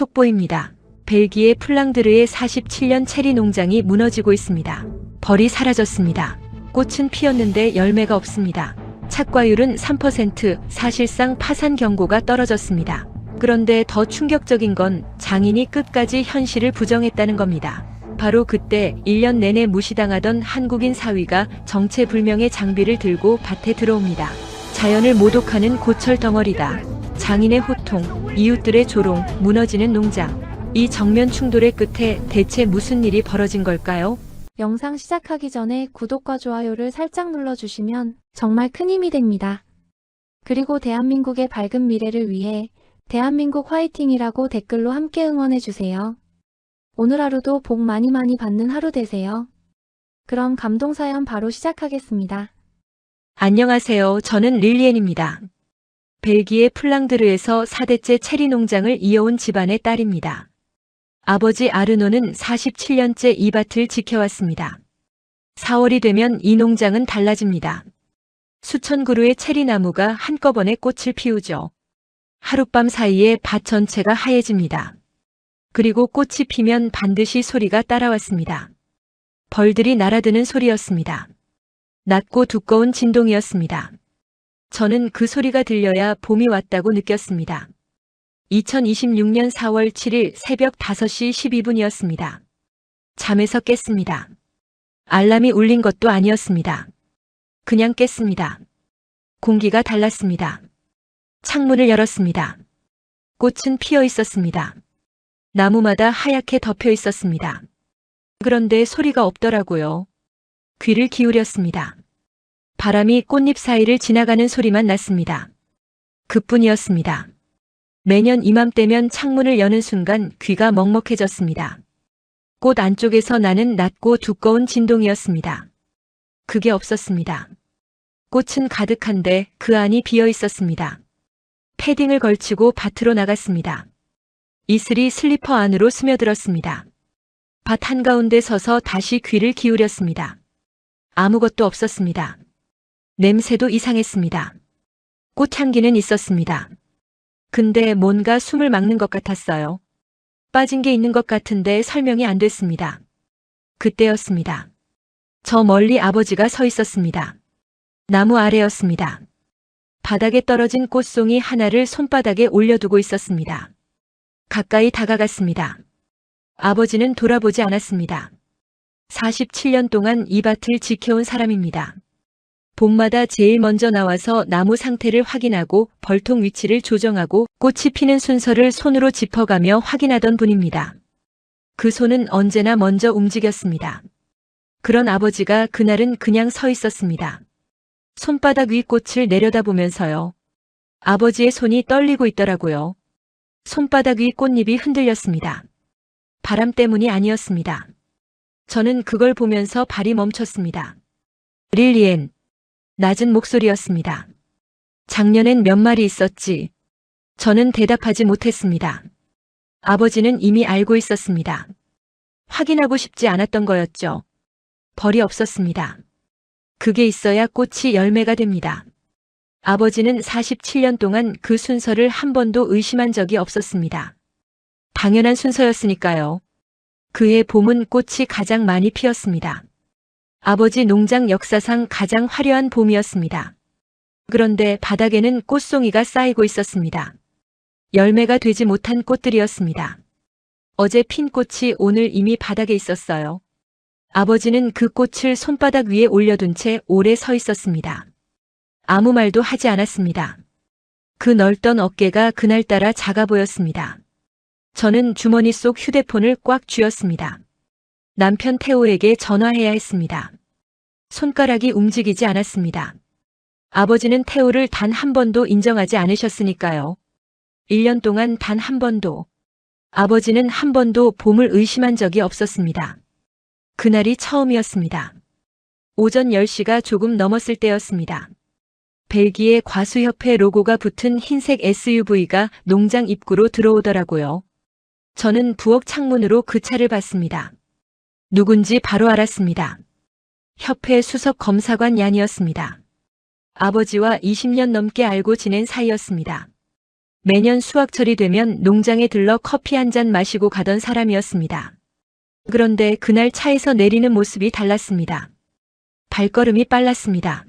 속보입니다. 벨기에 플랑드르의 47년 체리 농장이 무너지고 있습니다. 벌이 사라졌습니다. 꽃은 피었는데 열매가 없습니다. 착과율은 3%, 사실상 파산 경고가 떨어졌습니다. 그런데 더 충격적인 건 장인이 끝까지 현실을 부정했다는 겁니다. 바로 그때 1년 내내 무시당하던 한국인 사위가 정체불명의 장비를 들고 밭에 들어옵니다. 자연을 모독하는 고철 덩어리다. 장인의 호통, 이웃들의 조롱, 무너지는 농장. 이 정면 충돌의 끝에 대체 무슨 일이 벌어진 걸까요? 영상 시작하기 전에 구독과 좋아요를 살짝 눌러주시면 정말 큰 힘이 됩니다. 그리고 대한민국의 밝은 미래를 위해 대한민국 화이팅이라고 댓글로 함께 응원해주세요. 오늘 하루도 복 많이 받는 하루 되세요. 그럼 감동사연 바로 시작하겠습니다. 안녕하세요. 저는 릴리엔입니다. 벨기에 플랑드르에서 4대째 체리 농장을 이어온 집안의 딸입니다. 아버지 아르노는 47년째 이 밭을 지켜왔습니다. 4월이 되면 이 농장은 달라집니다. 수천 그루의 체리 나무가 한꺼번에 꽃을 피우죠. 하룻밤 사이에 밭 전체가 하얘집니다. 그리고 꽃이 피면 반드시 소리가 따라왔습니다. 벌들이 날아드는 소리였습니다. 낮고 두꺼운 진동이었습니다. 저는 그 소리가 들려야 봄이 왔다고 느꼈습니다. 2026년 4월 7일 새벽 5시 12분이었습니다. 잠에서 깼습니다. 알람이 울린 것도 아니었습니다. 그냥 깼습니다. 공기가 달랐습니다. 창문을 열었습니다. 꽃은 피어 있었습니다. 나무마다 하얗게 덮여 있었습니다. 그런데 소리가 없더라고요. 귀를 기울였습니다. 바람이 꽃잎 사이를 지나가는 소리만 났습니다. 그뿐이었습니다. 매년 이맘때면 창문을 여는 순간 귀가 먹먹해졌습니다. 꽃 안쪽에서 나는 낮고 두꺼운 진동이었습니다. 그게 없었습니다. 꽃은 가득한데 그 안이 비어 있었습니다. 패딩을 걸치고 밭으로 나갔습니다. 이슬이 슬리퍼 안으로 스며들었습니다. 밭 한가운데 서서 다시 귀를 기울였습니다. 아무것도 없었습니다. 냄새도 이상했습니다. 꽃향기는 있었습니다. 근데 뭔가 숨을 막는 것 같았어요. 빠진 게 있는 것 같은데 설명이 안 됐습니다. 그때였습니다. 저 멀리 아버지가 서 있었습니다. 나무 아래였습니다. 바닥에 떨어진 꽃송이 하나를 손바닥에 올려두고 있었습니다. 가까이 다가갔습니다. 아버지는 돌아보지 않았습니다. 47년 동안 이 밭을 지켜온 사람입니다. 봄마다 제일 먼저 나와서 나무 상태를 확인하고 벌통 위치를 조정하고 꽃이 피는 순서를 손으로 짚어가며 확인하던 분입니다. 그 손은 언제나 먼저 움직였습니다. 그런 아버지가 그날은 그냥 서 있었습니다. 손바닥 위 꽃을 내려다보면서요. 아버지의 손이 떨리고 있더라고요. 손바닥 위 꽃잎이 흔들렸습니다. 바람 때문이 아니었습니다. 저는 그걸 보면서 발이 멈췄습니다. 릴리엔. 낮은 목소리였습니다. 작년엔 몇 마리 있었지? 저는 대답하지 못했습니다. 아버지는 이미 알고 있었습니다. 확인하고 싶지 않았던 거였죠. 벌이 없었습니다. 그게 있어야 꽃이 열매가 됩니다. 아버지는 47년 동안 그 순서를 한 번도 의심한 적이 없었습니다. 당연한 순서였으니까요. 그해 봄은 꽃이 가장 많이 피었습니다. 아버지 농장 역사상 가장 화려한 봄이었습니다. 그런데 바닥에는 꽃송이가 쌓이고 있었습니다. 열매가 되지 못한 꽃들이었습니다. 어제 핀 꽃이 오늘 이미 바닥에 있었어요. 아버지는 그 꽃을 손바닥 위에 올려둔 채 오래 서 있었습니다. 아무 말도 하지 않았습니다. 그 넓던 어깨가 그날따라 작아 보였습니다. 저는 주머니 속 휴대폰을 꽉 쥐었습니다. 남편 태호에게 전화해야 했습니다. 손가락이 움직이지 않았습니다. 아버지는 태호를 단 한 번도 인정하지 않으셨으니까요. 1년 동안 단 한 번도. 아버지는 한 번도 봄을 의심한 적이 없었습니다. 그날이 처음이었습니다. 오전 10시가 조금 넘었을 때였습니다. 벨기에 과수협회 로고가 붙은 흰색 SUV가 농장 입구로 들어오더라고요. 저는 부엌 창문으로 그 차를 봤습니다. 누군지 바로 알았습니다. 협회 수석 검사관 얀이었습니다. 아버지와 20년 넘게 알고 지낸 사이였습니다. 매년 수확철이 되면 농장에 들러 커피 한 잔 마시고 가던 사람이었습니다. 그런데 그날 차에서 내리는 모습이 달랐습니다. 발걸음이 빨랐습니다.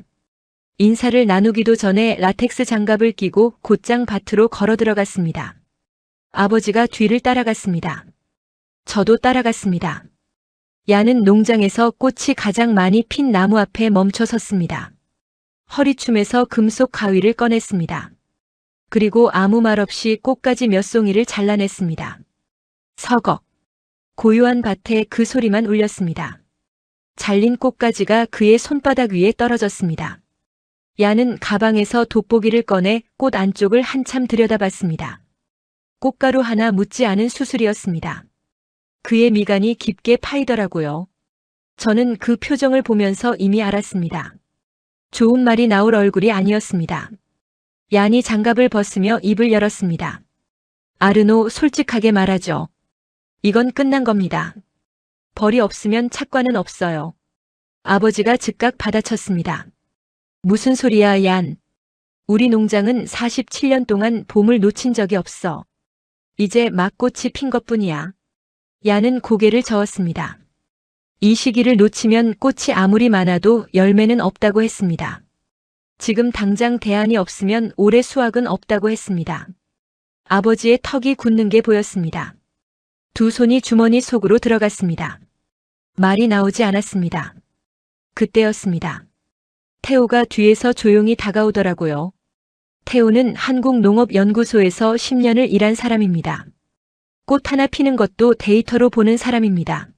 인사를 나누기도 전에 라텍스 장갑을 끼고 곧장 밭으로 걸어 들어갔습니다. 아버지가 뒤를 따라갔습니다. 저도 따라갔습니다. 야는 농장에서 꽃이 가장 많이 핀 나무 앞에 멈춰 섰습니다. 허리춤에서 금속 가위를 꺼냈습니다. 그리고 아무 말 없이 꽃가지 몇 송이를 잘라냈습니다. 서걱. 고요한 밭에 그 소리만 울렸습니다. 잘린 꽃가지가 그의 손바닥 위에 떨어졌습니다. 야는 가방에서 돋보기를 꺼내 꽃 안쪽을 한참 들여다봤습니다. 꽃가루 하나 묻지 않은 수술이었습니다. 그의 미간이 깊게 파이더라고요. 저는 그 표정을 보면서 이미 알았습니다. 좋은 말이 나올 얼굴이 아니었습니다. 얀이 장갑을 벗으며 입을 열었습니다. 아르노, 솔직하게 말하죠. 이건 끝난 겁니다. 벌이 없으면 착과는 없어요. 아버지가 즉각 받아쳤습니다. 무슨 소리야, 얀. 우리 농장은 47년 동안 봄을 놓친 적이 없어. 이제 막 꽃이 핀 것뿐이야. 얀은 고개를 저었습니다. 이 시기를 놓치면 꽃이 아무리 많아도 열매는 없다고 했습니다. 지금 당장 대안이 없으면 올해 수확은 없다고 했습니다. 아버지의 턱이 굳는 게 보였습니다. 두 손이 주머니 속으로 들어갔습니다. 말이 나오지 않았습니다. 그때였습니다. 태호가 뒤에서 조용히 다가오더라고요. 태호는 한국농업연구소에서 10년을 일한 사람입니다. 꽃 하나 피는 것도 데이터로 보는 사람입니다.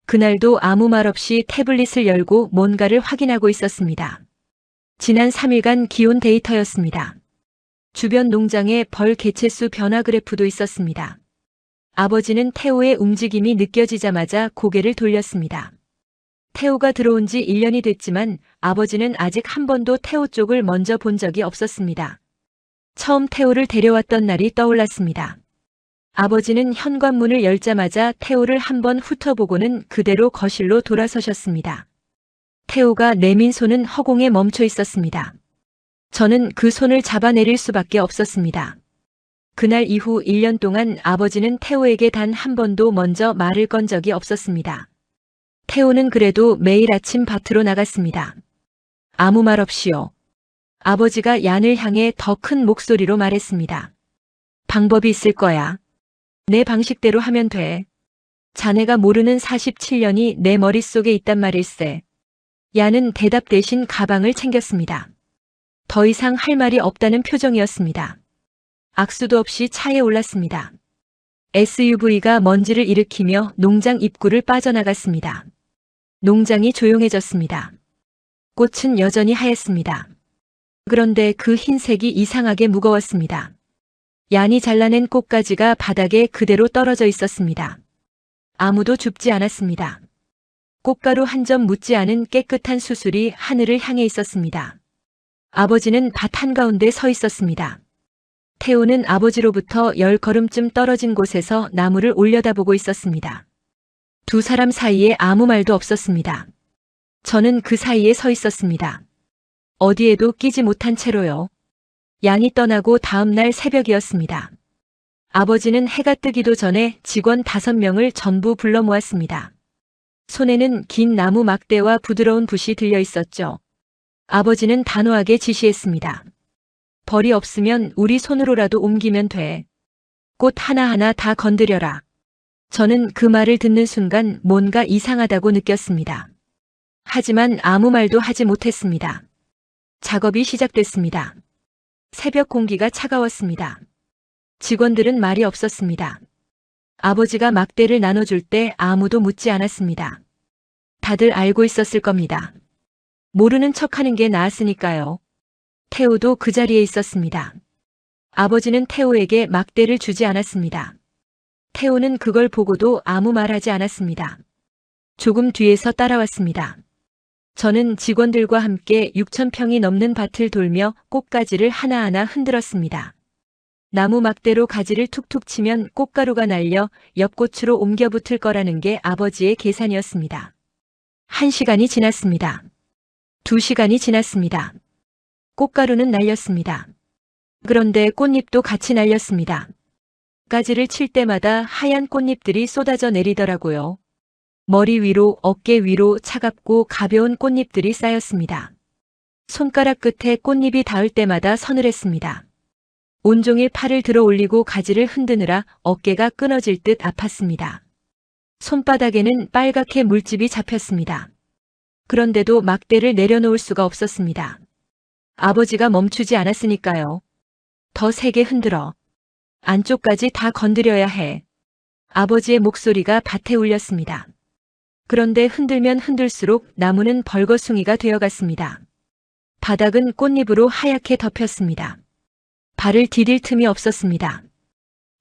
그날도 아무 말 없이 태블릿을 열고 뭔가를 확인하고 있었습니다. 지난 3일간 기온 데이터였습니다. 주변 농장에 벌 개체수 변화 그래프도 있었습니다. 아버지는 태호의 움직임이 느껴지자마자 고개를 돌렸습니다. 태호가 들어온 지 1년이 됐지만 아버지는 아직 한 번도 태호 쪽을 먼저 본 적이 없었습니다. 처음 태호를 데려왔던 날이 떠올랐습니다. 아버지는 현관문을 열자마자 태호를 한번 훑어보고는 그대로 거실로 돌아서셨습니다. 태호가 내민 손은 허공에 멈춰 있었습니다. 저는 그 손을 잡아내릴 수밖에 없었습니다. 그날 이후 1년 동안 아버지는 태호에게 단 한 번도 먼저 말을 건 적이 없었습니다. 태호는 그래도 매일 아침 밭으로 나갔습니다. 아무 말 없이요. 아버지가 얀을 향해 더 큰 목소리로 말했습니다. 방법이 있을 거야. 내 방식대로 하면 돼. 자네가 모르는 47년이 내 머릿속에 있단 말일세. 얀은 대답 대신 가방을 챙겼습니다. 더 이상 할 말이 없다는 표정이었습니다. 악수도 없이 차에 올랐습니다. SUV가 먼지를 일으키며 농장 입구를 빠져나갔습니다. 농장이 조용해졌습니다. 꽃은 여전히 하였습니다. 그런데 그 흰색이 이상하게 무거웠습니다. 얀이 잘라낸 꽃가지가 바닥에 그대로 떨어져 있었습니다. 아무도 줍지 않았습니다. 꽃가루 한 점 묻지 않은 깨끗한 수술이 하늘을 향해 있었습니다. 아버지는 밭 한가운데 서 있었습니다. 태호는 아버지로부터 10걸음쯤 떨어진 곳에서 나무를 올려다보고 있었습니다. 두 사람 사이에 아무 말도 없었습니다. 저는 그 사이에 서 있었습니다. 어디에도 끼지 못한 채로요. 얀이 떠나고 다음 날 새벽이었습니다. 아버지는 해가 뜨기도 전에 직원 5명을 전부 불러 모았습니다. 손에는 긴 나무 막대와 부드러운 붓이 들려 있었죠. 아버지는 단호하게 지시했습니다. 벌이 없으면 우리 손으로라도 옮기면 돼. 꽃 하나하나 다 건드려라. 저는 그 말을 듣는 순간 뭔가 이상하다고 느꼈습니다. 하지만 아무 말도 하지 못했습니다. 작업이 시작됐습니다. 새벽 공기가 차가웠습니다. 직원들은 말이 없었습니다. 아버지가 막대를 나눠줄 때 아무도 묻지 않았습니다. 다들 알고 있었을 겁니다. 모르는 척하는 게 나았으니까요. 태호도 그 자리에 있었습니다. 아버지는 태호에게 막대를 주지 않았습니다. 태호는 그걸 보고도 아무 말하지 않았습니다. 조금 뒤에서 따라왔습니다. 저는 직원들과 함께 6,000평이 넘는 밭을 돌며 꽃가지를 하나하나 흔들었습니다. 나무 막대로 가지를 툭툭 치면 꽃가루가 날려 옆꽃으로 옮겨 붙을 거라는 게 아버지의 계산이었습니다. 1시간이 지났습니다. 2시간이 지났습니다. 꽃가루는 날렸습니다. 그런데 꽃잎도 같이 날렸습니다. 가지를 칠 때마다 하얀 꽃잎들이 쏟아져 내리더라고요. 머리 위로, 어깨 위로 차갑고 가벼운 꽃잎들이 쌓였습니다. 손가락 끝에 꽃잎이 닿을 때마다 서늘했습니다. 온종일 팔을 들어 올리고 가지를 흔드느라 어깨가 끊어질 듯 아팠습니다. 손바닥에는 빨갛게 물집이 잡혔습니다. 그런데도 막대를 내려놓을 수가 없었습니다. 아버지가 멈추지 않았으니까요. 더 세게 흔들어. 안쪽까지 다 건드려야 해. 아버지의 목소리가 밭에 울렸습니다. 그런데 흔들면 흔들수록 나무는 벌거숭이가 되어갔습니다. 바닥은 꽃잎으로 하얗게 덮였습니다. 발을 디딜 틈이 없었습니다.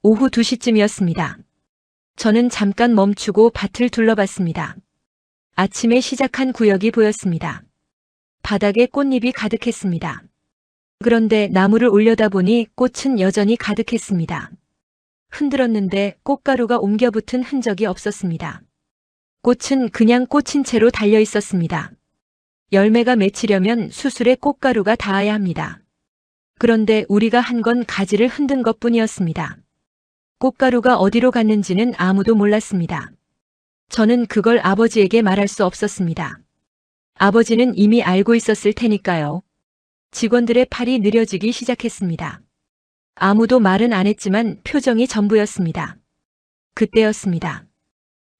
오후 2시쯤이었습니다. 저는 잠깐 멈추고 밭을 둘러봤습니다. 아침에 시작한 구역이 보였습니다. 바닥에 꽃잎이 가득했습니다. 그런데 나무를 올려다보니 꽃은 여전히 가득했습니다. 흔들었는데 꽃가루가 옮겨붙은 흔적이 없었습니다. 꽃은 그냥 꽂힌 채로 달려 있었습니다. 열매가 맺히려면 수술에 꽃가루가 닿아야 합니다. 그런데 우리가 한 건 가지를 흔든 것뿐이었습니다. 꽃가루가 어디로 갔는지는 아무도 몰랐습니다. 저는 그걸 아버지에게 말할 수 없었습니다. 아버지는 이미 알고 있었을 테니까요. 직원들의 팔이 느려지기 시작했습니다. 아무도 말은 안 했지만 표정이 전부였습니다. 그때였습니다.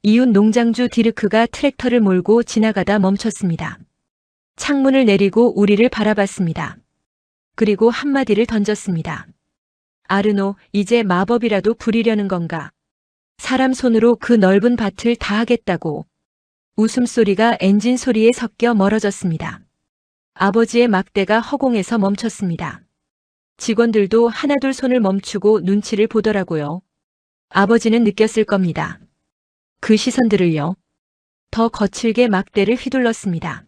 이웃 농장주 디르크가 트랙터를 몰고 지나가다 멈췄습니다. 창문을 내리고 우리를 바라봤습니다. 그리고 한마디를 던졌습니다. 아르노, 이제 마법이라도 부리려는 건가? 사람 손으로 그 넓은 밭을 다 하겠다고. 웃음소리가 엔진 소리에 섞여 멀어졌습니다. 아버지의 막대가 허공에서 멈췄습니다. 직원들도 하나둘 손을 멈추고 눈치를 보더라고요. 아버지는 느꼈을 겁니다. 그 시선들을요. 더 거칠게 막대를 휘둘렀습니다.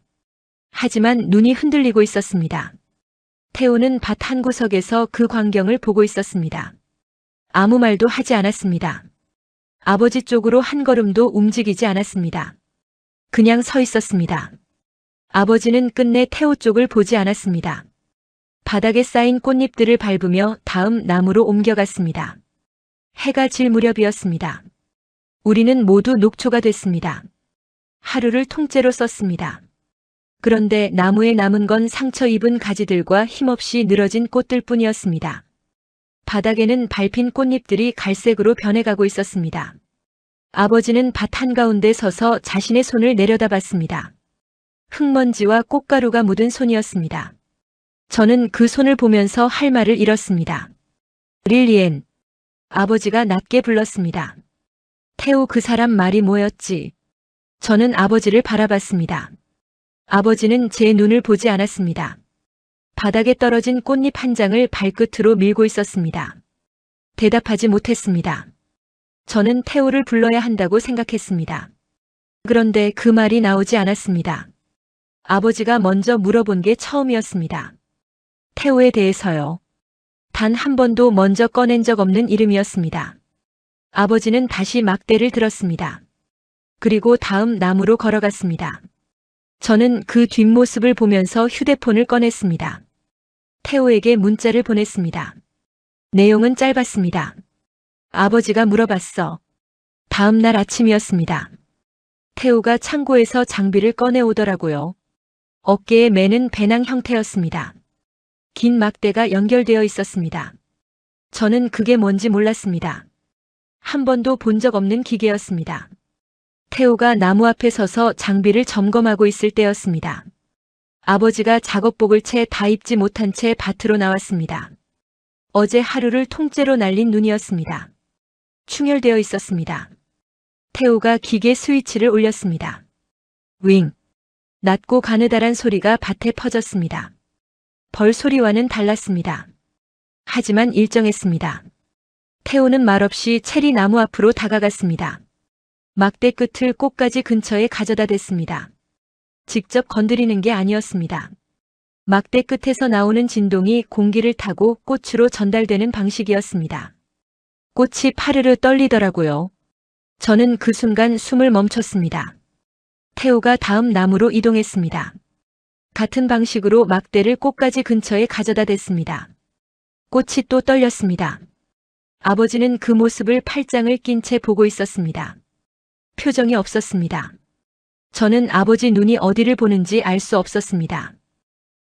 하지만 눈이 흔들리고 있었습니다. 태호는 밭 한 구석에서 그 광경을 보고 있었습니다. 아무 말도 하지 않았습니다. 아버지 쪽으로 한 걸음도 움직이지 않았습니다. 그냥 서 있었습니다. 아버지는 끝내 태호 쪽을 보지 않았습니다. 바닥에 쌓인 꽃잎들을 밟으며 다음 나무로 옮겨갔습니다. 해가 질 무렵이었습니다. 우리는 모두 녹초가 됐습니다. 하루를 통째로 썼습니다. 그런데 나무에 남은 건 상처 입은 가지들과 힘없이 늘어진 꽃들 뿐이었습니다. 바닥에는 밟힌 꽃잎들이 갈색으로 변해가고 있었습니다. 아버지는 밭 한가운데 서서 자신의 손을 내려다봤습니다. 흙먼지와 꽃가루가 묻은 손이었습니다. 저는 그 손을 보면서 할 말을 잃었습니다. 릴리엔. 아버지가 낮게 불렀습니다. 태호 그 사람 말이 뭐였지? 저는 아버지를 바라봤습니다. 아버지는 제 눈을 보지 않았습니다. 바닥에 떨어진 꽃잎 한 장을 발끝으로 밀고 있었습니다. 대답하지 못했습니다. 저는 태호를 불러야 한다고 생각했습니다. 그런데 그 말이 나오지 않았습니다. 아버지가 먼저 물어본 게 처음이었습니다. 태호에 대해서요. 단 한 번도 먼저 꺼낸 적 없는 이름이었습니다. 아버지는 다시 막대를 들었습니다. 그리고 다음 나무로 걸어갔습니다. 저는 그 뒷모습을 보면서 휴대폰을 꺼냈습니다. 태호에게 문자를 보냈습니다. 내용은 짧았습니다. 아버지가 물어봤어. 다음 날 아침이었습니다. 태호가 창고에서 장비를 꺼내오더라고요. 어깨에 매는 배낭 형태였습니다. 긴 막대가 연결되어 있었습니다. 저는 그게 뭔지 몰랐습니다. 한 번도 본 적 없는 기계였습니다. 태호가 나무 앞에 서서 장비를 점검하고 있을 때였습니다. 아버지가 작업복을 채 다 입지 못한 채 밭으로 나왔습니다. 어제 하루를 통째로 날린 눈이었습니다. 충혈되어 있었습니다. 태호가 기계 스위치를 올렸습니다. 윙! 낮고 가느다란 소리가 밭에 퍼졌습니다. 벌 소리와는 달랐습니다. 하지만 일정했습니다. 태호는 말없이 체리 나무 앞으로 다가갔습니다. 막대 끝을 꽃가지 근처에 가져다 댔습니다. 직접 건드리는 게 아니었습니다. 막대 끝에서 나오는 진동이 공기를 타고 꽃으로 전달되는 방식이었습니다. 꽃이 파르르 떨리더라고요. 저는 그 순간 숨을 멈췄습니다. 태호가 다음 나무로 이동했습니다. 같은 방식으로 막대를 꽃가지 근처에 가져다 댔습니다. 꽃이 또 떨렸습니다. 아버지는 그 모습을 팔짱을 낀 채 보고 있었습니다. 표정이 없었습니다. 저는 아버지 눈이 어디를 보는지 알 수 없었습니다.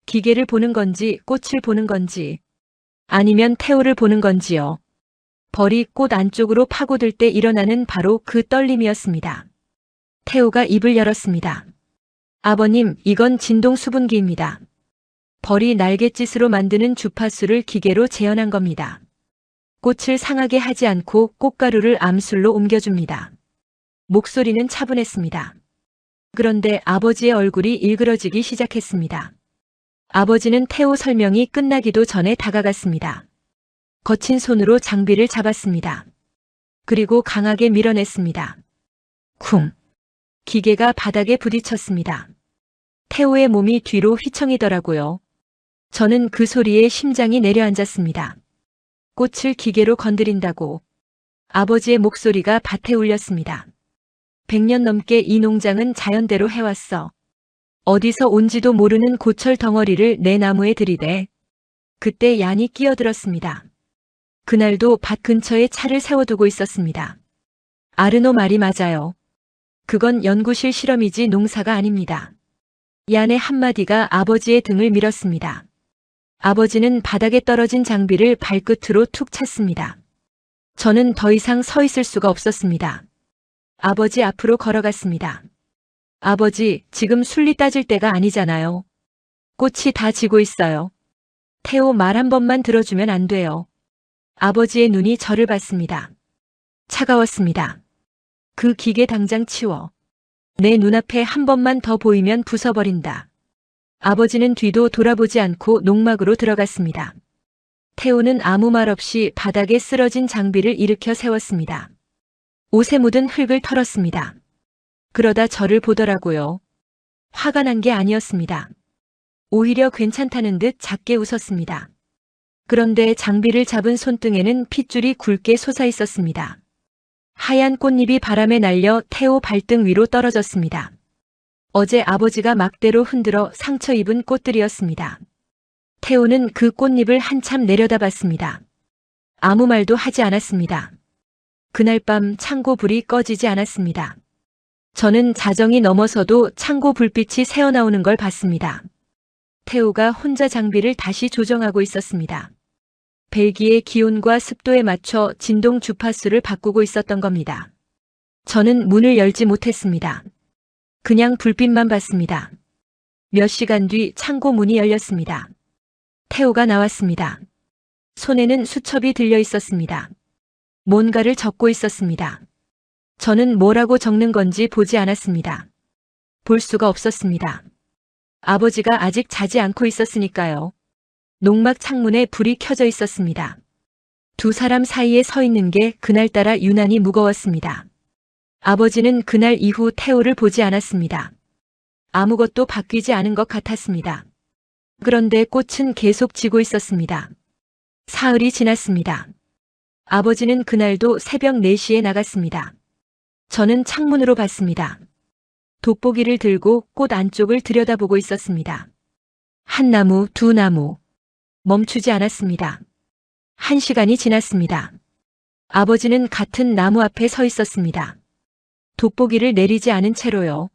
기계를 보는 건지 꽃을 보는 건지 아니면 태호를 보는 건지요. 벌이 꽃 안쪽으로 파고들 때 일어나는 바로 그 떨림이었습니다. 태호가 입을 열었습니다. 아버님, 이건 진동 수분기입니다. 벌이 날갯짓으로 만드는 주파수를 기계로 재현한 겁니다. 꽃을 상하게 하지 않고 꽃가루를 암술로 옮겨줍니다. 목소리는 차분했습니다. 그런데 아버지의 얼굴이 일그러지기 시작했습니다. 아버지는 태호 설명이 끝나기도 전에 다가갔습니다. 거친 손으로 장비를 잡았습니다. 그리고 강하게 밀어냈습니다. 쿵! 기계가 바닥에 부딪혔습니다. 태호의 몸이 뒤로 휘청이더라고요. 저는 그 소리에 심장이 내려앉았습니다. 꽃을 기계로 건드린다고. 아버지의 목소리가 밭에 울렸습니다. 100년 넘게 이 농장은 자연대로 해왔어. 어디서 온지도 모르는 고철 덩어리를 내 나무에 들이대. 그때 얀이 끼어들었습니다. 그날도 밭 근처에 차를 세워두고 있었습니다. 아르노 말이 맞아요. 그건 연구실 실험이지 농사가 아닙니다. 얀의 한마디가 아버지의 등을 밀었습니다. 아버지는 바닥에 떨어진 장비를 발끝으로 툭 찼습니다. 저는 더 이상 서 있을 수가 없었습니다. 아버지 앞으로 걸어갔습니다. 아버지, 지금 순리 따질 때가 아니잖아요. 꽃이 다 지고 있어요. 태호 말 한 번만 들어주면 안 돼요. 아버지의 눈이 저를 봤습니다. 차가웠습니다. 그 기계 당장 치워. 내 눈앞에 한 번만 더 보이면 부숴버린다. 아버지는 뒤도 돌아보지 않고 농막으로 들어갔습니다. 태호는 아무 말 없이 바닥에 쓰러진 장비를 일으켜 세웠습니다. 옷에 묻은 흙을 털었습니다. 그러다 저를 보더라고요. 화가 난 게 아니었습니다. 오히려 괜찮다는 듯 작게 웃었습니다. 그런데 장비를 잡은 손등에는 핏줄이 굵게 솟아 있었습니다. 하얀 꽃잎이 바람에 날려 태호 발등 위로 떨어졌습니다. 어제 아버지가 막대로 흔들어 상처 입은 꽃들이었습니다. 태호는 그 꽃잎을 한참 내려다봤습니다. 아무 말도 하지 않았습니다. 그날 밤 창고 불이 꺼지지 않았습니다. 저는 자정이 넘어서도 창고 불빛이 새어나오는 걸 봤습니다. 태호가 혼자 장비를 다시 조정하고 있었습니다. 벨기의 기온과 습도에 맞춰 진동 주파수를 바꾸고 있었던 겁니다. 저는 문을 열지 못했습니다. 그냥 불빛만 봤습니다. 몇 시간 뒤 창고 문이 열렸습니다. 태호가 나왔습니다. 손에는 수첩이 들려 있었습니다. 뭔가를 적고 있었습니다. 저는 뭐라고 적는 건지 보지 않았습니다. 볼 수가 없었습니다. 아버지가 아직 자지 않고 있었으니까요. 농막 창문에 불이 켜져 있었습니다. 두 사람 사이에 서 있는 게 그날따라 유난히 무거웠습니다. 아버지는 그날 이후 태호를 보지 않았습니다. 아무것도 바뀌지 않은 것 같았습니다. 그런데 꽃은 계속 지고 있었습니다. 사흘이 지났습니다. 아버지는 그날도 새벽 4시에 나갔습니다. 저는 창문으로 봤습니다. 돋보기를 들고 꽃 안쪽을 들여다보고 있었습니다. 한 나무, 두 나무. 멈추지 않았습니다. 1시간이 지났습니다. 아버지는 같은 나무 앞에 서 있었습니다. 돋보기를 내리지 않은 채로요.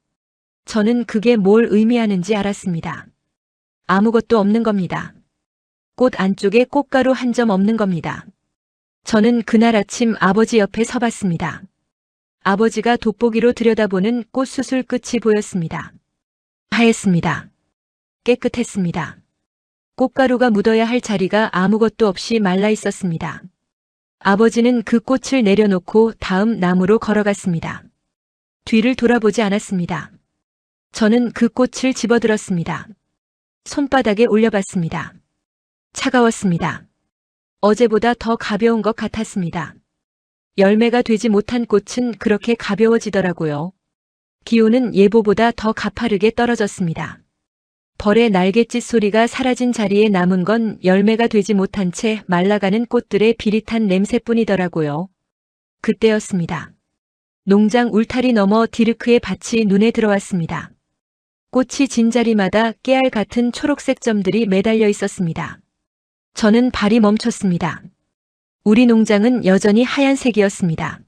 저는 그게 뭘 의미하는지 알았습니다. 아무것도 없는 겁니다. 꽃 안쪽에 꽃가루 한 점 없는 겁니다. 저는 그날 아침 아버지 옆에 서봤습니다. 아버지가 돋보기로 들여다보는 꽃수술 끝이 보였습니다. 하였습니다. 깨끗했습니다. 꽃가루가 묻어야 할 자리가 아무것도 없이 말라 있었습니다. 아버지는 그 꽃을 내려놓고 다음 나무로 걸어갔습니다. 뒤를 돌아보지 않았습니다. 저는 그 꽃을 집어들었습니다. 손바닥에 올려봤습니다. 차가웠습니다. 어제보다 더 가벼운 것 같았습니다. 열매가 되지 못한 꽃은 그렇게 가벼워지더라고요. 기온은 예보보다 더 가파르게 떨어졌습니다. 벌의 날갯짓 소리가 사라진 자리에 남은 건 열매가 되지 못한 채 말라가는 꽃들의 비릿한 냄새뿐이더라고요. 그때였습니다. 농장 울타리 너머 디르크의 밭이 눈에 들어왔습니다. 꽃이 진 자리마다 깨알 같은 초록색 점들이 매달려 있었습니다. 저는 발이 멈췄습니다. 우리 농장은 여전히 하얀색이었습니다.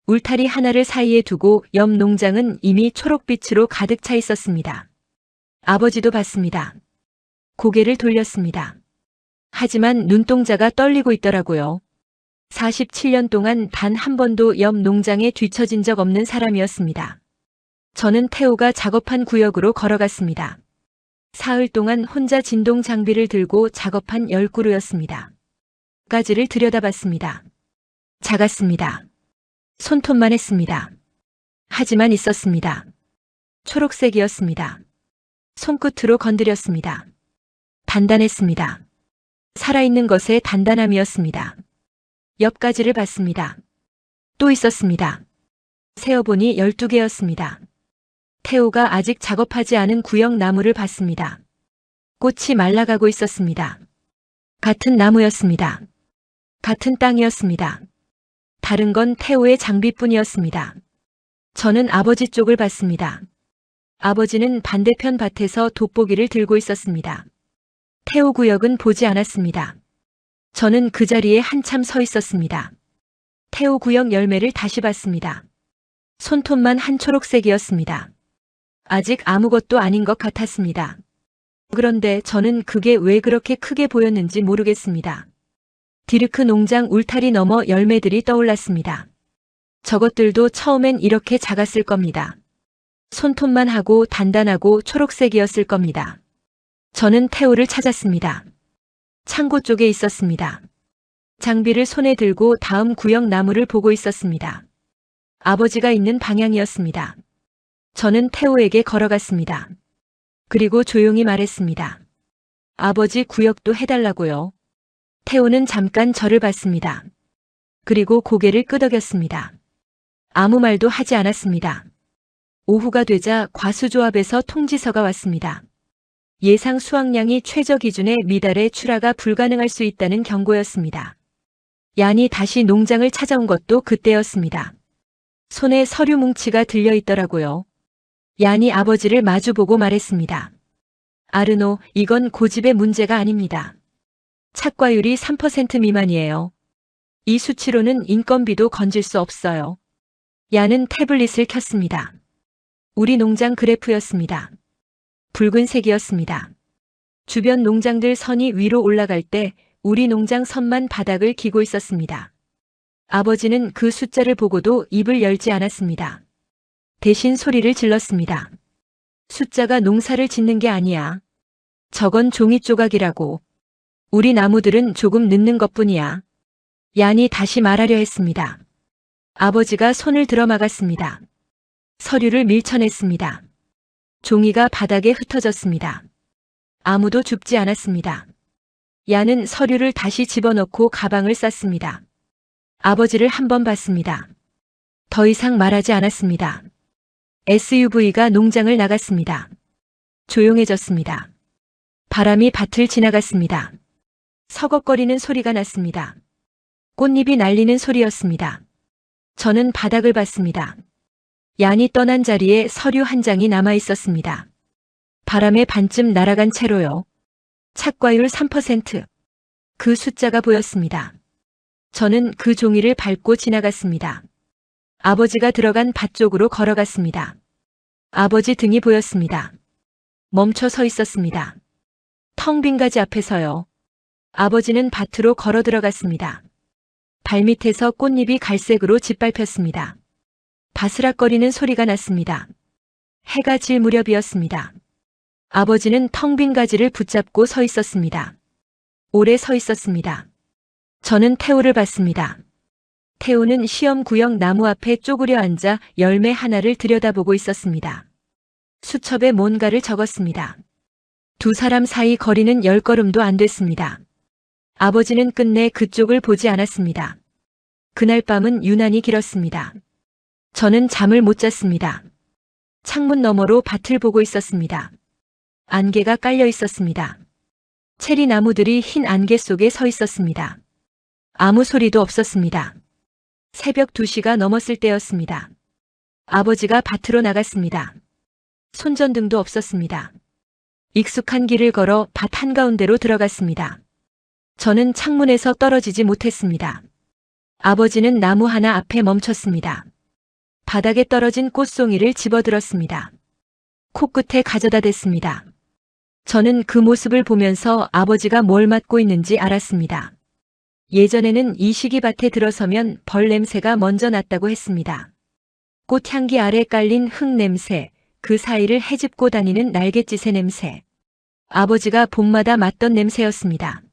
울타리 하나를 사이에 두고 옆 농장은 이미 초록빛으로 가득 차 있었습니다. 아버지도 봤습니다. 고개를 돌렸습니다. 하지만 눈동자가 떨리고 있더라고요. 47년 동안 단 한 번도 옆 농장에 뒤처진 적 없는 사람이었습니다. 저는 태호가 작업한 구역으로 걸어갔습니다. 사흘 동안 혼자 진동 장비를 들고 작업한 10그루였습니다. 가지를 들여다봤습니다. 작았습니다. 손톱만 했습니다. 하지만 있었습니다. 초록색이었습니다. 손끝으로 건드렸습니다. 단단했습니다. 살아있는 것의 단단함이었습니다. 옆 가지를 봤습니다. 또 있었습니다. 세어보니 12개였습니다. 태호가 아직 작업하지 않은 구역 나무를 봤습니다. 꽃이 말라가고 있었습니다. 같은 나무였습니다. 같은 땅이었습니다. 다른 건 태호의 장비뿐이었습니다. 저는 아버지 쪽을 봤습니다. 아버지는 반대편 밭에서 돋보기를 들고 있었습니다. 태호 구역은 보지 않았습니다. 저는 그 자리에 한참 서 있었습니다. 태호 구역 열매를 다시 봤습니다. 손톱만 한 초록색이었습니다. 아직 아무것도 아닌 것 같았습니다. 그런데 저는 그게 왜 그렇게 크게 보였는지 모르겠습니다. 디르크 농장 울타리 너머 열매들이 떠올랐습니다. 저것들도 처음엔 이렇게 작았을 겁니다. 손톱만 하고 단단하고 초록색이었을 겁니다. 저는 태호를 찾았습니다. 창고 쪽에 있었습니다. 장비를 손에 들고 다음 구역 나무를 보고 있었습니다. 아버지가 있는 방향이었습니다. 저는 태호에게 걸어갔습니다. 그리고 조용히 말했습니다. 아버지 구역도 해달라고요. 태호는 잠깐 저를 봤습니다. 그리고 고개를 끄덕였습니다. 아무 말도 하지 않았습니다. 오후가 되자 과수조합에서 통지서가 왔습니다. 예상 수확량이 최저 기준에 미달해 출하가 불가능할 수 있다는 경고였습니다. 얀이 다시 농장을 찾아온 것도 그때였습니다. 손에 서류 뭉치가 들려 있더라고요. 얀이 아버지를 마주보고 말했습니다. 아르노, 이건 고집의 문제가 아닙니다. 착과율이 3% 미만이에요. 이 수치로는 인건비도 건질 수 없어요. 얀은 태블릿을 켰습니다. 우리 농장 그래프였습니다. 붉은색이었습니다. 주변 농장들 선이 위로 올라갈 때 우리 농장 선만 바닥을 기고 있었습니다. 아버지는 그 숫자를 보고도 입을 열지 않았습니다. 대신 소리를 질렀습니다. 숫자가 농사를 짓는 게 아니야. 저건 종이 조각이라고. 우리 나무들은 조금 늦는 것뿐이야. 얀이 다시 말하려 했습니다. 아버지가 손을 들어 막았습니다. 서류를 밀쳐냈습니다. 종이가 바닥에 흩어졌습니다. 아무도 죽지 않았습니다. 얀은 서류를 다시 집어넣고 가방을 쌌습니다. 아버지를 한 번 봤습니다. 더 이상 말하지 않았습니다. SUV가 농장을 나갔습니다. 조용해졌습니다. 바람이 밭을 지나갔습니다. 서걱거리는 소리가 났습니다. 꽃잎이 날리는 소리였습니다. 저는 바닥을 봤습니다. 얀이 떠난 자리에 서류 한 장이 남아 있었습니다. 바람에 반쯤 날아간 채로요. 착과율 3%. 그 숫자가 보였습니다. 저는 그 종이를 밟고 지나갔습니다. 아버지가 들어간 밭 쪽으로 걸어갔습니다. 아버지 등이 보였습니다. 멈춰 서 있었습니다. 텅 빈 가지 앞에서요. 아버지는 밭으로 걸어 들어갔습니다. 발밑에서 꽃잎이 갈색으로 짓밟혔습니다. 바스락거리는 소리가 났습니다. 해가 질 무렵이었습니다. 아버지는 텅 빈 가지를 붙잡고 서 있었습니다. 오래 서 있었습니다. 저는 태호를 봤습니다. 태호는 시험 구역 나무 앞에 쪼그려 앉아 열매 하나를 들여다보고 있었습니다. 수첩에 뭔가를 적었습니다. 두 사람 사이 거리는 10걸음도 안 됐습니다. 아버지는 끝내 그쪽을 보지 않았습니다. 그날 밤은 유난히 길었습니다. 저는 잠을 못 잤습니다. 창문 너머로 밭을 보고 있었습니다. 안개가 깔려 있었습니다. 체리 나무들이 흰 안개 속에 서 있었습니다. 아무 소리도 없었습니다. 새벽 2시가 넘었을 때였습니다. 아버지가 밭으로 나갔습니다. 손전등도 없었습니다. 익숙한 길을 걸어 밭 한가운데로 들어갔습니다. 저는 창문에서 떨어지지 못했습니다. 아버지는 나무 하나 앞에 멈췄습니다. 바닥에 떨어진 꽃송이를 집어들었습니다. 코끝에 가져다 댔습니다. 저는 그 모습을 보면서 아버지가 뭘 맡고 있는지 알았습니다. 예전에는 이 시기밭에 들어서면 벌 냄새가 먼저 났다고 했습니다. 꽃향기 아래 깔린 흙 냄새, 그 사이를 헤집고 다니는 날갯짓의 냄새. 아버지가 봄마다 맡던 냄새였습니다.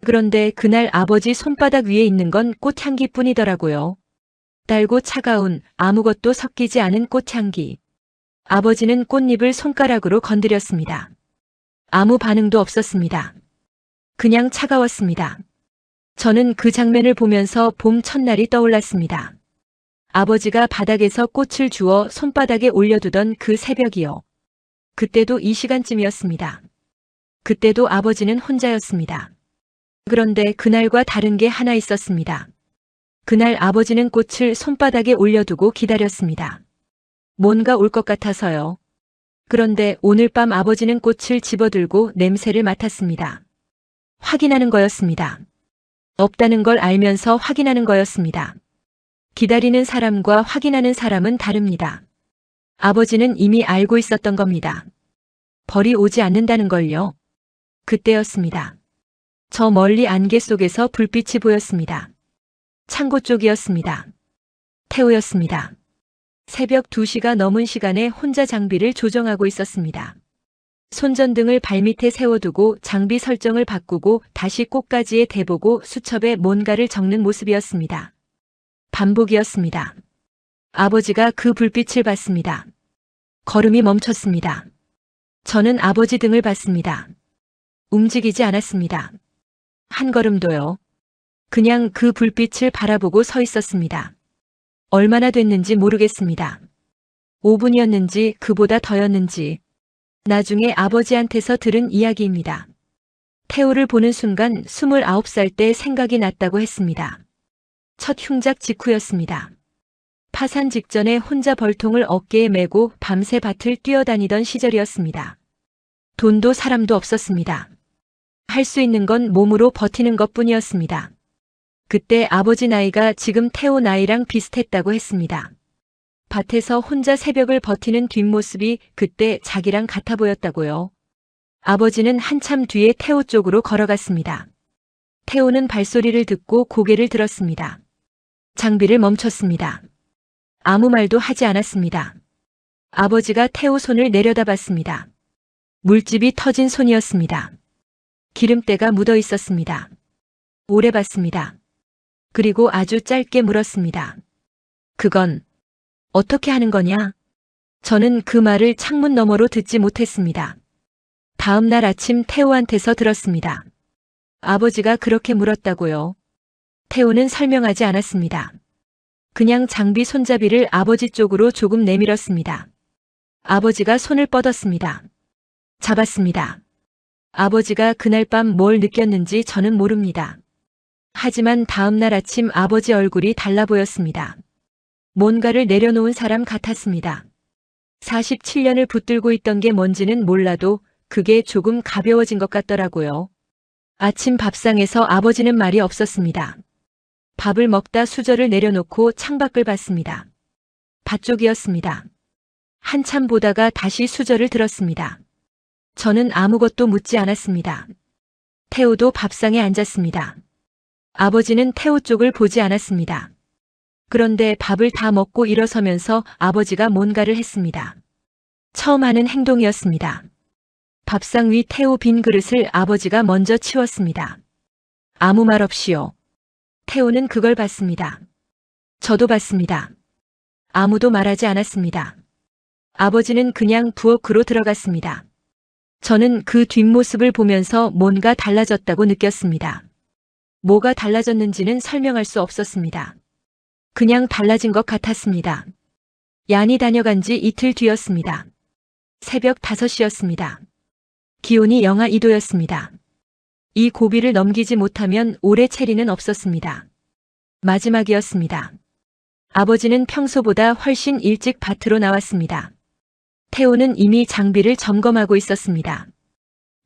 그런데 그날 아버지 손바닥 위에 있는 건 꽃향기뿐이더라고요. 달고 차가운 아무것도 섞이지 않은 꽃향기. 아버지는 꽃잎을 손가락으로 건드렸습니다. 아무 반응도 없었습니다. 그냥 차가웠습니다. 저는 그 장면을 보면서 봄 첫날이 떠올랐습니다. 아버지가 바닥에서 꽃을 주워 손바닥에 올려두던 그 새벽이요. 그때도 이 시간쯤이었습니다. 그때도 아버지는 혼자였습니다. 그런데 그날과 다른 게 하나 있었습니다. 그날 아버지는 꽃을 손바닥에 올려두고 기다렸습니다. 뭔가 올 것 같아서요. 그런데 오늘 밤 아버지는 꽃을 집어들고 냄새를 맡았습니다. 확인하는 거였습니다. 없다는 걸 알면서 확인하는 거였습니다. 기다리는 사람과 확인하는 사람은 다릅니다. 아버지는 이미 알고 있었던 겁니다. 벌이 오지 않는다는 걸요. 그때였습니다. 저 멀리 안개 속에서 불빛이 보였습니다. 창고 쪽이었습니다. 태호였습니다. 새벽 2시가 넘은 시간에 혼자 장비를 조정하고 있었습니다. 손전등을 발밑에 세워두고 장비 설정을 바꾸고 다시 꽃가지에 대보고 수첩에 뭔가를 적는 모습이었습니다. 반복이었습니다. 아버지가 그 불빛을 봤습니다. 걸음이 멈췄습니다. 저는 아버지 등을 봤습니다. 움직이지 않았습니다. 한 걸음도요. 그냥 그 불빛을 바라보고 서 있었습니다. 얼마나 됐는지 모르겠습니다. 5분이었는지 그보다 더였는지. 나중에 아버지한테서 들은 이야기입니다. 태호를 보는 순간 29살 때 생각이 났다고 했습니다. 첫 흉작 직후였습니다. 파산 직전에 혼자 벌통을 어깨에 메고 밤새 밭을 뛰어다니던 시절이었습니다. 돈도 사람도 없었습니다. 할 수 있는 건 몸으로 버티는 것뿐이었습니다. 그때 아버지 나이가 지금 태호 나이랑 비슷했다고 했습니다. 밭에서 혼자 새벽을 버티는 뒷모습이 그때 자기랑 같아 보였다고요. 아버지는 한참 뒤에 태호 쪽으로 걸어갔습니다. 태호는 발소리를 듣고 고개를 들었습니다. 장비를 멈췄습니다. 아무 말도 하지 않았습니다. 아버지가 태호 손을 내려다봤습니다. 물집이 터진 손이었습니다. 기름때가 묻어 있었습니다. 오래 봤습니다. 그리고 아주 짧게 물었습니다. 그건 어떻게 하는 거냐? 저는 그 말을 창문 너머로 듣지 못했습니다. 다음 날 아침 태호한테서 들었습니다. 아버지가 그렇게 물었다고요. 태호는 설명하지 않았습니다. 그냥 장비 손잡이를 아버지 쪽으로 조금 내밀었습니다. 아버지가 손을 뻗었습니다. 잡았습니다. 아버지가 그날 밤 뭘 느꼈는지 저는 모릅니다. 하지만 다음 날 아침 아버지 얼굴이 달라 보였습니다. 뭔가를 내려놓은 사람 같았습니다. 47년을 붙들고 있던 게 뭔지는 몰라도 그게 조금 가벼워진 것 같더라고요. 아침 밥상에서 아버지는 말이 없었습니다. 밥을 먹다 수저를 내려놓고 창밖을 봤습니다. 밭 쪽이었습니다. 한참 보다가 다시 수저를 들었습니다. 저는 아무것도 묻지 않았습니다. 태호도 밥상에 앉았습니다. 아버지는 태호 쪽을 보지 않았습니다. 그런데 밥을 다 먹고 일어서면서 아버지가 뭔가를 했습니다. 처음 하는 행동이었습니다. 밥상 위 태호 빈 그릇을 아버지가 먼저 치웠습니다. 아무 말 없이요. 태호는 그걸 봤습니다. 저도 봤습니다. 아무도 말하지 않았습니다. 아버지는 그냥 부엌으로 들어갔습니다. 저는 그 뒷모습을 보면서 뭔가 달라졌다고 느꼈습니다. 뭐가 달라졌는지는 설명할 수 없었습니다. 그냥 달라진 것 같았습니다. 얀이 다녀간 지 이틀 뒤였습니다. 새벽 5시였습니다. 기온이 영하 2도였습니다. 이 고비를 넘기지 못하면 올해 체리는 없었습니다. 마지막이었습니다. 아버지는 평소보다 훨씬 일찍 밭으로 나왔습니다. 태호는 이미 장비를 점검하고 있었습니다.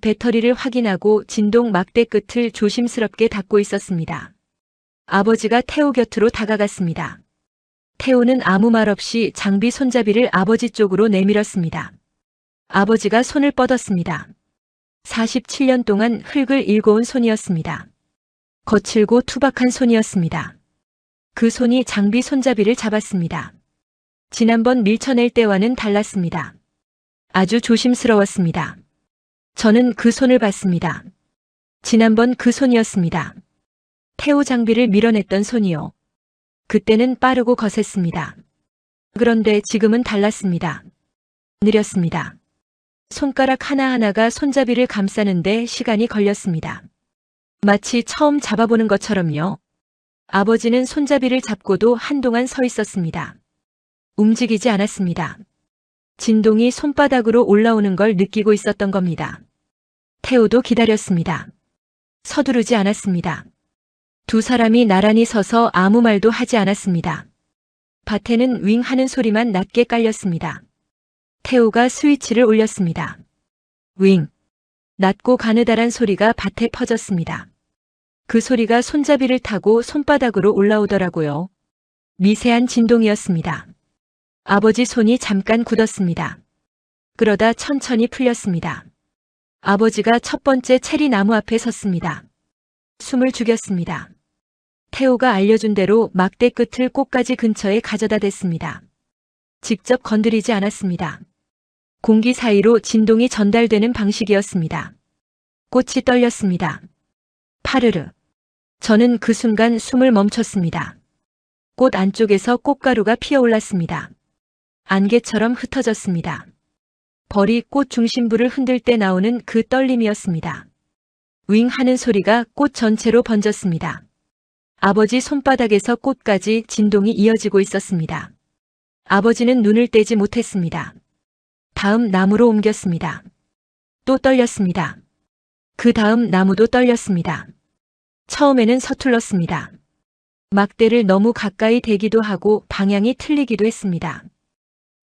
배터리를 확인하고 진동 막대 끝을 조심스럽게 닫고 있었습니다. 아버지가 태호 곁으로 다가갔습니다. 태호는 아무 말 없이 장비 손잡이를 아버지 쪽으로 내밀었습니다. 아버지가 손을 뻗었습니다. 47년 동안 흙을 일궈온 손이었습니다. 거칠고 투박한 손이었습니다. 그 손이 장비 손잡이를 잡았습니다. 지난번 밀쳐낼 때와는 달랐습니다. 아주 조심스러웠습니다. 저는 그 손을 봤습니다. 지난번 그 손이었습니다. 태호 장비를 밀어냈던 손이요. 그때는 빠르고 거셌습니다. 그런데 지금은 달랐습니다. 느렸습니다. 손가락 하나하나가 손잡이를 감싸는데 시간이 걸렸습니다. 마치 처음 잡아보는 것처럼요. 아버지는 손잡이를 잡고도 한동안 서 있었습니다. 움직이지 않았습니다. 진동이 손바닥으로 올라오는 걸 느끼고 있었던 겁니다. 태호도 기다렸습니다. 서두르지 않았습니다. 두 사람이 나란히 서서 아무 말도 하지 않았습니다. 밭에는 윙 하는 소리만 낮게 깔렸습니다. 태호가 스위치를 올렸습니다. 윙. 낮고 가느다란 소리가 밭에 퍼졌습니다. 그 소리가 손잡이를 타고 손바닥으로 올라오더라고요. 미세한 진동이었습니다. 아버지 손이 잠깐 굳었습니다. 그러다 천천히 풀렸습니다. 아버지가 첫 번째 체리 나무 앞에 섰습니다. 숨을 죽였습니다. 태호가 알려준 대로 막대 끝을 꽃가지 근처에 가져다 댔습니다. 직접 건드리지 않았습니다. 공기 사이로 진동이 전달되는 방식이었습니다. 꽃이 떨렸습니다. 파르르. 저는 그 순간 숨을 멈췄습니다. 꽃 안쪽에서 꽃가루가 피어올랐습니다. 안개처럼 흩어졌습니다. 벌이 꽃 중심부를 흔들 때 나오는 그 떨림이었습니다. 윙 하는 소리가 꽃 전체로 번졌습니다. 아버지 손바닥에서 꽃까지 진동이 이어지고 있었습니다. 아버지는 눈을 떼지 못했습니다. 다음 나무로 옮겼습니다. 또 떨렸습니다. 그 다음 나무도 떨렸습니다. 처음에는 서툴렀습니다. 막대를 너무 가까이 대기도 하고 방향이 틀리기도 했습니다.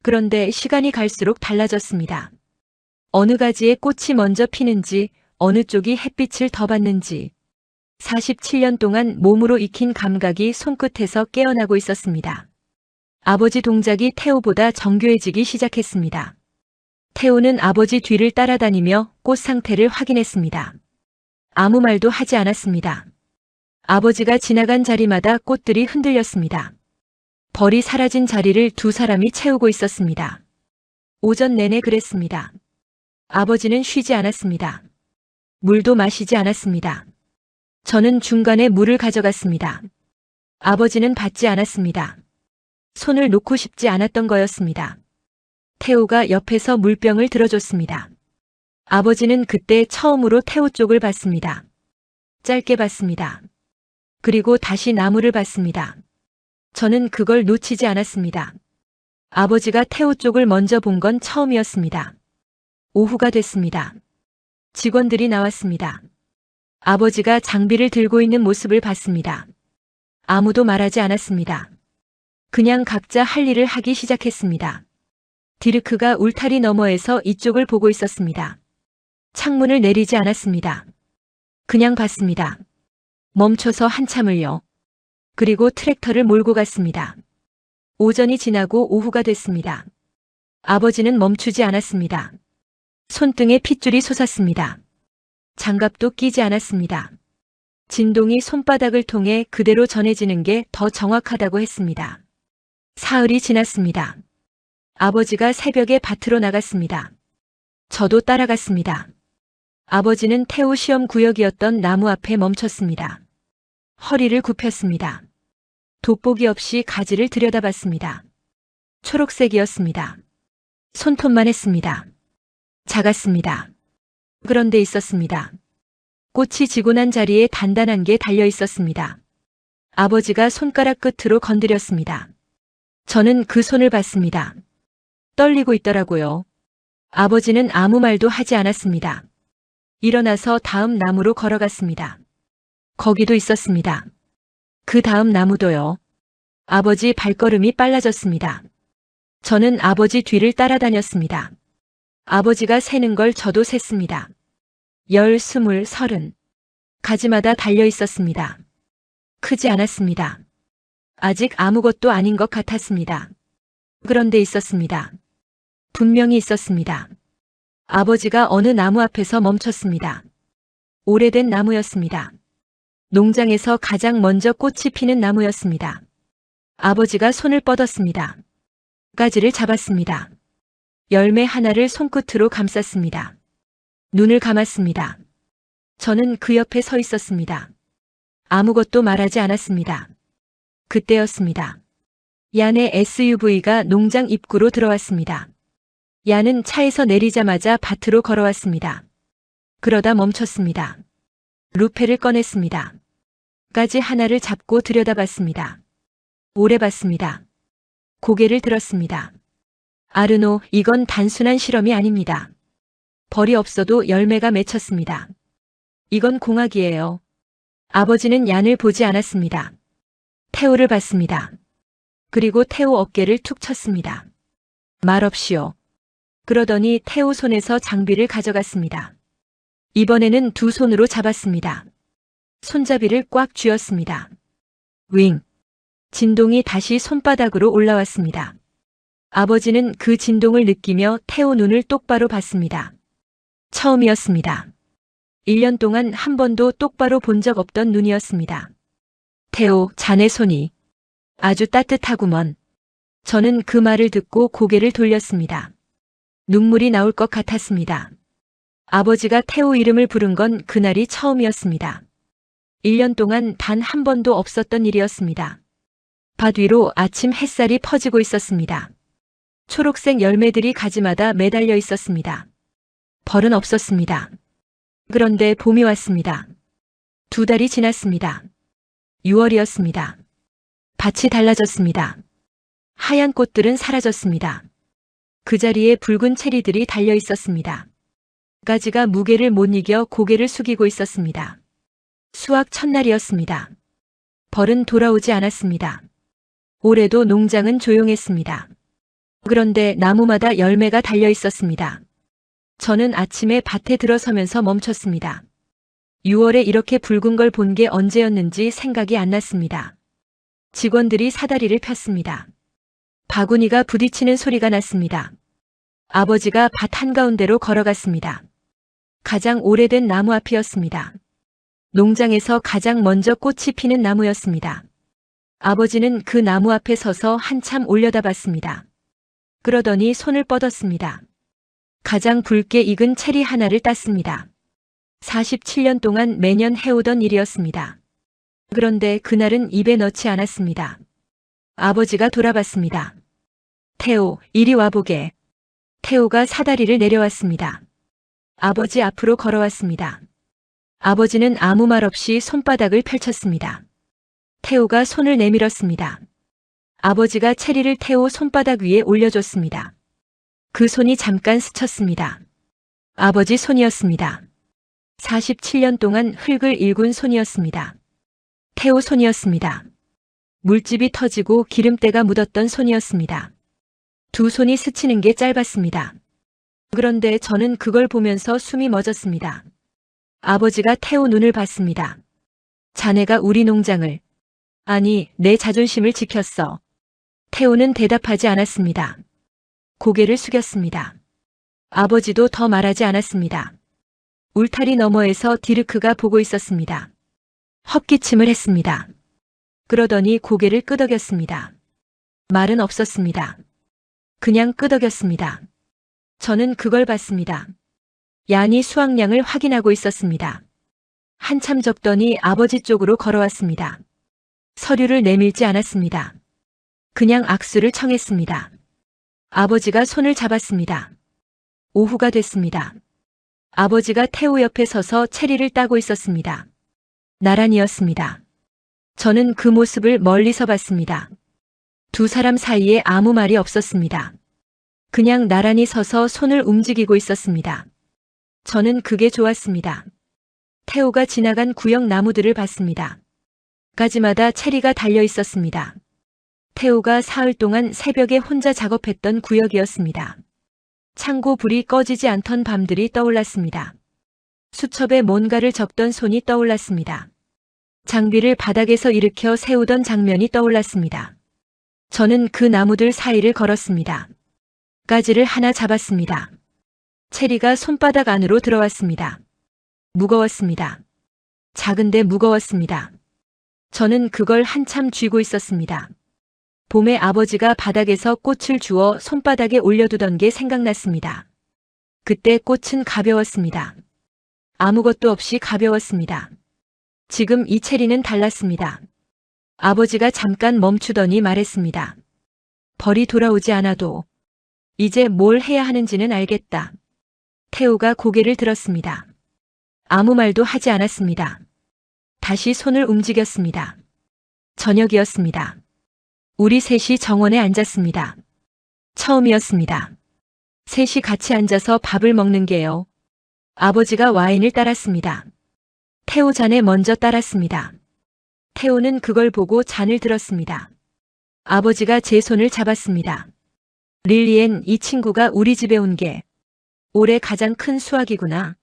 그런데 시간이 갈수록 달라졌습니다. 어느 가지에 꽃이 먼저 피는지, 어느 쪽이 햇빛을 더 받는지. 47년 동안 몸으로 익힌 감각이 손끝에서 깨어나고 있었습니다. 아버지 동작이 태호보다 정교해지기 시작했습니다. 태호는 아버지 뒤를 따라다니며 꽃 상태를 확인했습니다. 아무 말도 하지 않았습니다. 아버지가 지나간 자리마다 꽃들이 흔들렸습니다. 벌이 사라진 자리를 두 사람이 채우고 있었습니다. 오전 내내 그랬습니다. 아버지는 쉬지 않았습니다. 물도 마시지 않았습니다. 저는 중간에 물을 가져갔습니다. 아버지는 받지 않았습니다. 손을 놓고 싶지 않았던 거였습니다. 태호가 옆에서 물병을 들어줬습니다. 아버지는 그때 처음으로 태호 쪽을 봤습니다. 짧게 봤습니다. 그리고 다시 나무를 봤습니다. 저는 그걸 놓치지 않았습니다. 아버지가 태호 쪽을 먼저 본 건 처음이었습니다. 오후가 됐습니다. 직원들이 나왔습니다. 아버지가 장비를 들고 있는 모습을 봤습니다. 아무도 말하지 않았습니다. 그냥 각자 할 일을 하기 시작했습니다. 디르크가 울타리 너머에서 이쪽을 보고 있었습니다. 창문을 내리지 않았습니다. 그냥 봤습니다. 멈춰서 한참을요. 그리고 트랙터를 몰고 갔습니다. 오전이 지나고 오후가 됐습니다. 아버지는 멈추지 않았습니다. 손등에 핏줄이 솟았습니다. 장갑도 끼지 않았습니다. 진동이 손바닥을 통해 그대로 전해지는 게 더 정확하다고 했습니다. 사흘이 지났습니다. 아버지가 새벽에 밭으로 나갔습니다. 저도 따라갔습니다. 아버지는 태호 시험 구역이었던 나무 앞에 멈췄습니다. 허리를 굽혔습니다. 돋보기 없이 가지를 들여다봤습니다. 초록색이었습니다. 손톱만 했습니다. 작았습니다. 그런데 있었습니다. 꽃이 지고 난 자리에 단단한 게 달려 있었습니다. 아버지가 손가락 끝으로 건드렸습니다. 저는 그 손을 봤습니다. 떨리고 있더라고요. 아버지는 아무 말도 하지 않았습니다. 일어나서 다음 나무로 걸어갔습니다. 거기도 있었습니다. 그 다음 나무도요. 아버지 발걸음이 빨라졌습니다. 저는 아버지 뒤를 따라다녔습니다. 아버지가 세는 걸 저도 셌습니다. 열, 스물, 서른. 가지마다 달려 있었습니다. 크지 않았습니다. 아직 아무것도 아닌 것 같았습니다. 그런데 있었습니다. 분명히 있었습니다. 아버지가 어느 나무 앞에서 멈췄습니다. 오래된 나무였습니다. 농장에서 가장 먼저 꽃이 피는 나무였습니다. 아버지가 손을 뻗었습니다. 가지를 잡았습니다. 열매 하나를 손끝으로 감쌌습니다. 눈을 감았습니다. 저는 그 옆에 서 있었습니다. 아무것도 말하지 않았습니다. 그때였습니다. 얀의 SUV가 농장 입구로 들어왔습니다. 얀은 차에서 내리자마자 밭으로 걸어왔습니다. 그러다 멈췄습니다. 루페를 꺼냈습니다. 가지 하나를 잡고 들여다봤습니다. 오래 봤습니다. 고개를 들었습니다. 아르노, 이건 단순한 실험이 아닙니다. 벌이 없어도 열매가 맺혔습니다. 이건 공학이에요. 아버지는 얀을 보지 않았습니다. 테오를 봤습니다. 그리고 테오 어깨를 툭 쳤습니다. 말없이요. 그러더니 테오 손에서 장비를 가져갔습니다. 이번에는 두 손으로 잡았습니다. 손잡이를 꽉 쥐었습니다. 윙! 진동이 다시 손바닥으로 올라왔습니다. 아버지는 그 진동을 느끼며 테오 눈을 똑바로 봤습니다. 처음이었습니다. 1년 동안 한 번도 똑바로 본 적 없던 눈이었습니다. 테오, 자네 손이 아주 따뜻하구먼. 저는 그 말을 듣고 고개를 돌렸습니다. 눈물이 나올 것 같았습니다. 아버지가 테오 이름을 부른 건 그날이 처음이었습니다. 1년 동안 단 한 번도 없었던 일이었습니다. 밭 위로 아침 햇살이 퍼지고 있었습니다. 초록색 열매들이 가지마다 매달려 있었습니다. 벌은 없었습니다. 그런데 봄이 왔습니다. 2달이 지났습니다. 6월이었습니다. 밭이 달라졌습니다. 하얀 꽃들은 사라졌습니다. 그 자리에 붉은 체리들이 달려 있었습니다. 가지가 무게를 못 이겨 고개를 숙이고 있었습니다. 수확 첫날이었습니다. 벌은 돌아오지 않았습니다. 올해도 농장은 조용했습니다. 그런데 나무마다 열매가 달려 있었습니다. 저는 아침에 밭에 들어서면서 멈췄습니다. 6월에 이렇게 붉은 걸 본 게 언제였는지 생각이 안 났습니다. 직원들이 사다리를 폈습니다. 바구니가 부딪히는 소리가 났습니다. 아버지가 밭 한가운데로 걸어갔습니다. 가장 오래된 나무 앞이었습니다. 농장에서 가장 먼저 꽃이 피는 나무였습니다. 아버지는 그 나무 앞에 서서 한참 올려다봤습니다. 그러더니 손을 뻗었습니다. 가장 붉게 익은 체리 하나를 땄습니다. 47년 동안 매년 해오던 일이었습니다. 그런데 그날은 입에 넣지 않았습니다. 아버지가 돌아봤습니다. 테오, 이리 와보게. 테오가 사다리를 내려왔습니다. 아버지 앞으로 걸어왔습니다. 아버지는 아무 말 없이 손바닥을 펼쳤습니다. 테오가 손을 내밀었습니다. 아버지가 체리를 테오 손바닥 위에 올려줬습니다. 그 손이 잠깐 스쳤습니다. 아버지 손이었습니다. 47년 동안 흙을 일군 손이었습니다. 테오 손이었습니다. 물집이 터지고 기름때가 묻었던 손이었습니다. 두 손이 스치는 게 짧았습니다. 그런데 저는 그걸 보면서 숨이 멎었습니다. 아버지가 테오 눈을 봤습니다. 자네가 우리 농장을, 아니, 내 자존심을 지켰어. 테오는 대답하지 않았습니다. 고개를 숙였습니다. 아버지도 더 말하지 않았습니다. 울타리 너머에서 디르크가 보고 있었습니다. 헛기침을 했습니다. 그러더니 고개를 끄덕였습니다. 말은 없었습니다. 그냥 끄덕였습니다. 저는 그걸 봤습니다. 얀이 수확량을 확인하고 있었습니다. 한참 적더니 아버지 쪽으로 걸어왔습니다. 서류를 내밀지 않았습니다. 그냥 악수를 청했습니다. 아버지가 손을 잡았습니다. 오후가 됐습니다. 아버지가 테오 옆에 서서 체리를 따고 있었습니다. 나란히였습니다. 저는 그 모습을 멀리서 봤습니다. 두 사람 사이에 아무 말이 없었습니다. 그냥 나란히 서서 손을 움직이고 있었습니다. 저는 그게 좋았습니다. 테오가 지나간 구역 나무들을 봤습니다. 가지마다 체리가 달려 있었습니다. 테오가 사흘 동안 새벽에 혼자 작업했던 구역이었습니다. 창고 불이 꺼지지 않던 밤들이 떠올랐습니다. 수첩에 뭔가를 적던 손이 떠올랐습니다. 장비를 바닥에서 일으켜 세우던 장면이 떠올랐습니다. 저는 그 나무들 사이를 걸었습니다. 가지를 하나 잡았습니다. 체리가 손바닥 안으로 들어왔습니다. 무거웠습니다. 작은데 무거웠습니다. 저는 그걸 한참 쥐고 있었습니다. 봄에 아버지가 바닥에서 꽃을 주워 손바닥에 올려두던 게 생각났습니다. 그때 꽃은 가벼웠습니다. 아무것도 없이 가벼웠습니다. 지금 이 체리는 달랐습니다. 아버지가 잠깐 멈추더니 말했습니다. 벌이 돌아오지 않아도 이제 뭘 해야 하는지는 알겠다. 태호가 고개를 들었습니다. 아무 말도 하지 않았습니다. 다시 손을 움직였습니다. 저녁이었습니다. 우리 셋이 정원에 앉았습니다. 처음이었습니다. 셋이 같이 앉아서 밥을 먹는 게요. 아버지가 와인을 따랐습니다. 태호 잔에 먼저 따랐습니다. 태호는 그걸 보고 잔을 들었습니다. 아버지가 제 손을 잡았습니다. 릴리엔, 이 친구가 우리 집에 온 게 올해 가장 큰 수확이구나.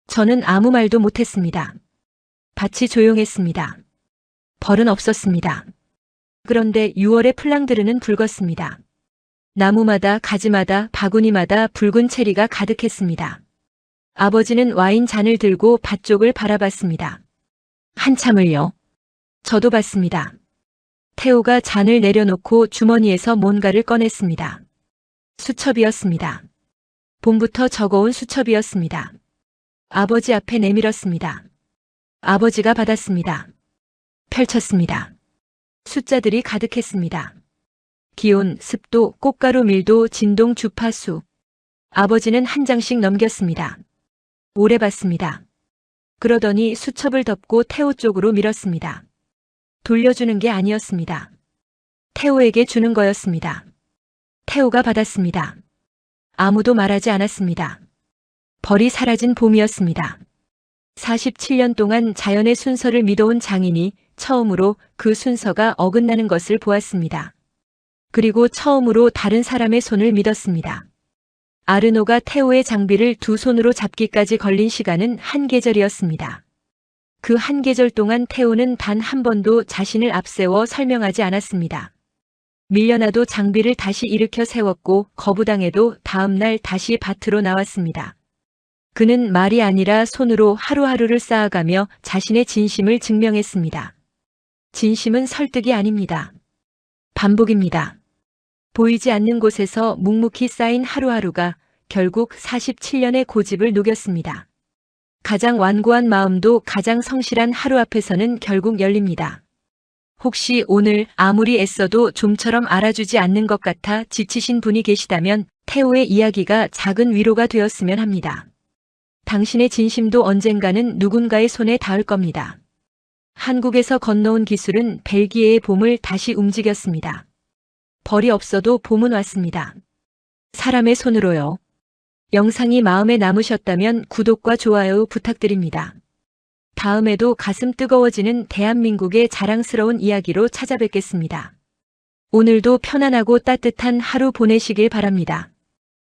저는 아무 말도 못했습니다. 밭이 조용했습니다. 벌은 없었습니다. 그런데 6월의 플랑드르는 붉었습니다. 나무마다 가지마다 바구니마다 붉은 체리가 가득했습니다. 아버지는 와인 잔을 들고 밭 쪽을 바라봤습니다. 한참을요. 저도 봤습니다. 태호가 잔을 내려놓고 주머니에서 뭔가를 꺼냈습니다. 수첩이었습니다. 봄부터 적어온 수첩이었습니다. 아버지 앞에 내밀었습니다. 아버지가 받았습니다. 펼쳤습니다. 숫자들이 가득했습니다. 기온, 습도, 꽃가루 밀도, 진동, 주파수. 아버지는 한 장씩 넘겼습니다. 오래 봤습니다. 그러더니 수첩을 덮고 태호 쪽으로 밀었습니다. 돌려주는 게 아니었습니다. 태호에게 주는 거였습니다. 태호가 받았습니다. 아무도 말하지 않았습니다. 벌이 사라진 봄이었습니다. 47년 동안 자연의 순서를 믿어온 장인이 처음으로 그 순서가 어긋나는 것을 보았습니다. 그리고 처음으로 다른 사람의 손을 믿었습니다. 아르노가 태호의 장비를 두 손으로 잡기까지 걸린 시간은 한 계절이었습니다. 그 한 계절 동안 태호는 단 한 번도 자신을 앞세워 설명하지 않았습니다. 밀려나도 장비를 다시 일으켜 세웠고 거부당해도 다음날 다시 밭으로 나왔습니다. 그는 말이 아니라 손으로 하루하루를 쌓아가며 자신의 진심을 증명했습니다. 진심은 설득이 아닙니다. 반복입니다. 보이지 않는 곳에서 묵묵히 쌓인 하루하루가 결국 47년의 고집을 녹였습니다. 가장 완고한 마음도 가장 성실한 하루 앞에서는 결국 열립니다. 혹시 오늘 아무리 애써도 좀처럼 알아주지 않는 것 같아 지치신 분이 계시다면 태호의 이야기가 작은 위로가 되었으면 합니다. 당신의 진심도 언젠가는 누군가의 손에 닿을 겁니다. 한국에서 건너온 기술은 벨기에의 봄을 다시 움직였습니다. 벌이 없어도 봄은 왔습니다. 사람의 손으로요. 영상이 마음에 남으셨다면 구독과 좋아요 부탁드립니다. 다음에도 가슴 뜨거워지는 대한민국의 자랑스러운 이야기로 찾아뵙겠습니다. 오늘도 편안하고 따뜻한 하루 보내시길 바랍니다.